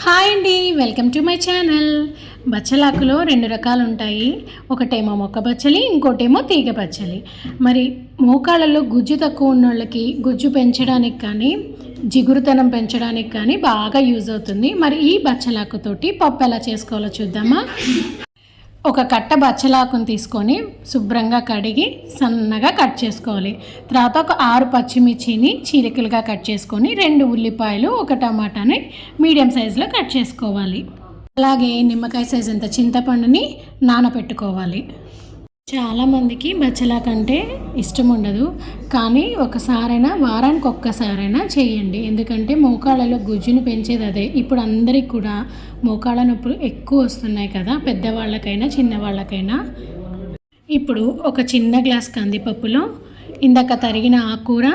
Hi అండి, welcome to my channel. బచ్చలాకులో రెండు రకాలు ఉంటాయి. ఒకటేమో మొక్క బచ్చలి, ఇంకోటేమో తీగ బచ్చలి. మరి మోకాళ్ళలో గుజ్జు తక్కువ ఉన్న వాళ్ళకి గుజ్జు పెంచడానికి కానీ జిగురుతనం పెంచడానికి కానీ బాగా యూజ్ అవుతుంది. మరి ఈ బచ్చలాకుతోటి పప్పు ఎలా చేసుకోవాలో చూద్దామా. ఒక కట్ట బచ్చలాకుని తీసుకొని శుభ్రంగా కడిగి సన్నగా కట్ చేసుకోవాలి. తర్వాత ఒక 6 పచ్చిమిర్చిని చీలికలుగా కట్ చేసుకొని 2 ఉల్లిపాయలు, 1 టమాటాని మీడియం సైజులో కట్ చేసుకోవాలి. అలాగే నిమ్మకాయ సైజు అంత చింతపండుని నానబెట్టుకోవాలి. చాలామందికి బచ్చలాకు అంటే ఇష్టం ఉండదు, కానీ ఒకసారైనా వారానికి ఒక్కసారైనా చేయండి. ఎందుకంటే మోకాళ్ళలో గుజ్జును పెంచేది అదే. ఇప్పుడు అందరికి కూడా మోకాళ్ళ నొప్పులు ఎక్కువ వస్తున్నాయి కదా, పెద్దవాళ్ళకైనా చిన్నవాళ్ళకైనా. ఇప్పుడు ఒక చిన్న గ్లాస్ కందిపప్పులో ఇందాక తరిగిన ఆకుకూర,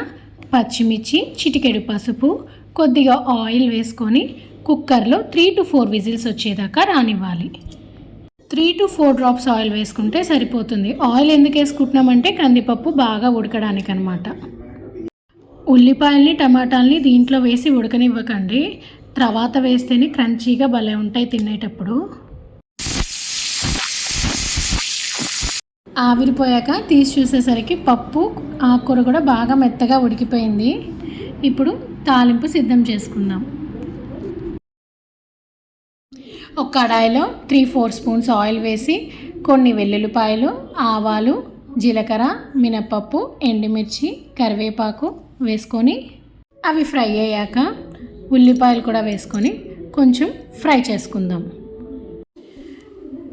పచ్చిమిర్చి, చిటికెడు పసుపు, కొద్దిగా ఆయిల్ వేసుకొని కుక్కర్లో 3 to 4 విజిల్స్ వచ్చేదాకా రానివ్వాలి. 3 to 4 డ్రాప్స్ ఆయిల్ వేసుకుంటే సరిపోతుంది. ఆయిల్ ఎందుకు వేసుకుంటున్నామంటే కందిపప్పు బాగా ఉడకడానికి అనమాట. ఉల్లిపాయల్ని, టమాటాలని దీంట్లో వేసి ఉడకనివ్వకండి. తర్వాత వేస్తేనే క్రంచీగా భలే ఉంటాయి తినేటప్పుడు. ఆవిరిపోయాక తీసి చూసేసరికి పప్పు, ఆకుకూర కూడా బాగా మెత్తగా ఉడికిపోయింది. ఇప్పుడు తాలింపు సిద్ధం చేసుకుందాం. ఒక కడాయిలో 3-4 స్పూన్స్ ఆయిల్ వేసి కొన్ని వెల్లుల్లిపాయలు, ఆవాలు, జీలకర్ర, మినప్పప్పు, ఎండుమిర్చి, కరివేపాకు వేసుకొని అవి ఫ్రై అయ్యాక ఉల్లిపాయలు కూడా వేసుకొని కొంచెం ఫ్రై చేసుకుందాం.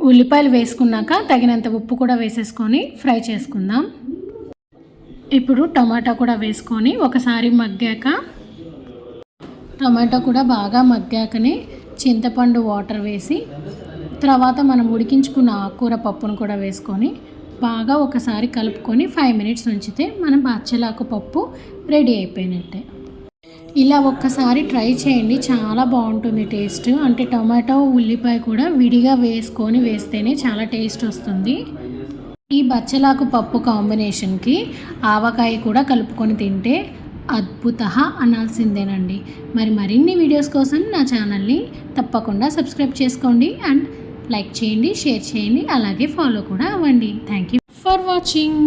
ఉల్లిపాయలు వేసుకున్నాక తగినంత ఉప్పు కూడా వేసేసుకొని ఫ్రై చేసుకుందాం. ఇప్పుడు టమాటా కూడా వేసుకొని ఒకసారి మగ్గాక, టమాటా కూడా బాగా మగ్గాకనే చింతపండు వాటర్ వేసి తర్వాత మనం ఉడికించుకున్న ఆకుకూర పప్పును కూడా వేసుకొని బాగా ఒకసారి కలుపుకొని 5 minutes ఉంచితే మన బచ్చలాకు పప్పు రెడీ అయిపోయినట్టే. ఇలా ఒక్కసారి ట్రై చేయండి, చాలా బాగుంటుంది టేస్ట్. అంటే టమాటో, ఉల్లిపాయ కూడా విడిగా వేసుకొని వేస్తేనే చాలా టేస్ట్ వస్తుంది. ఈ బచ్చలాకు పప్పు కాంబినేషన్కి ఆవకాయ కూడా కలుపుకొని తింటే అద్భుత అనాల్సిందేనండి. మరిన్ని వీడియోస్ కోసం నా ఛానల్ని తప్పకుండా సబ్స్క్రైబ్ చేసుకోండి అండ్ లైక్ చేయండి, షేర్ చేయండి, అలాగే ఫాలో కూడా అవ్వండి. Thank you for watching.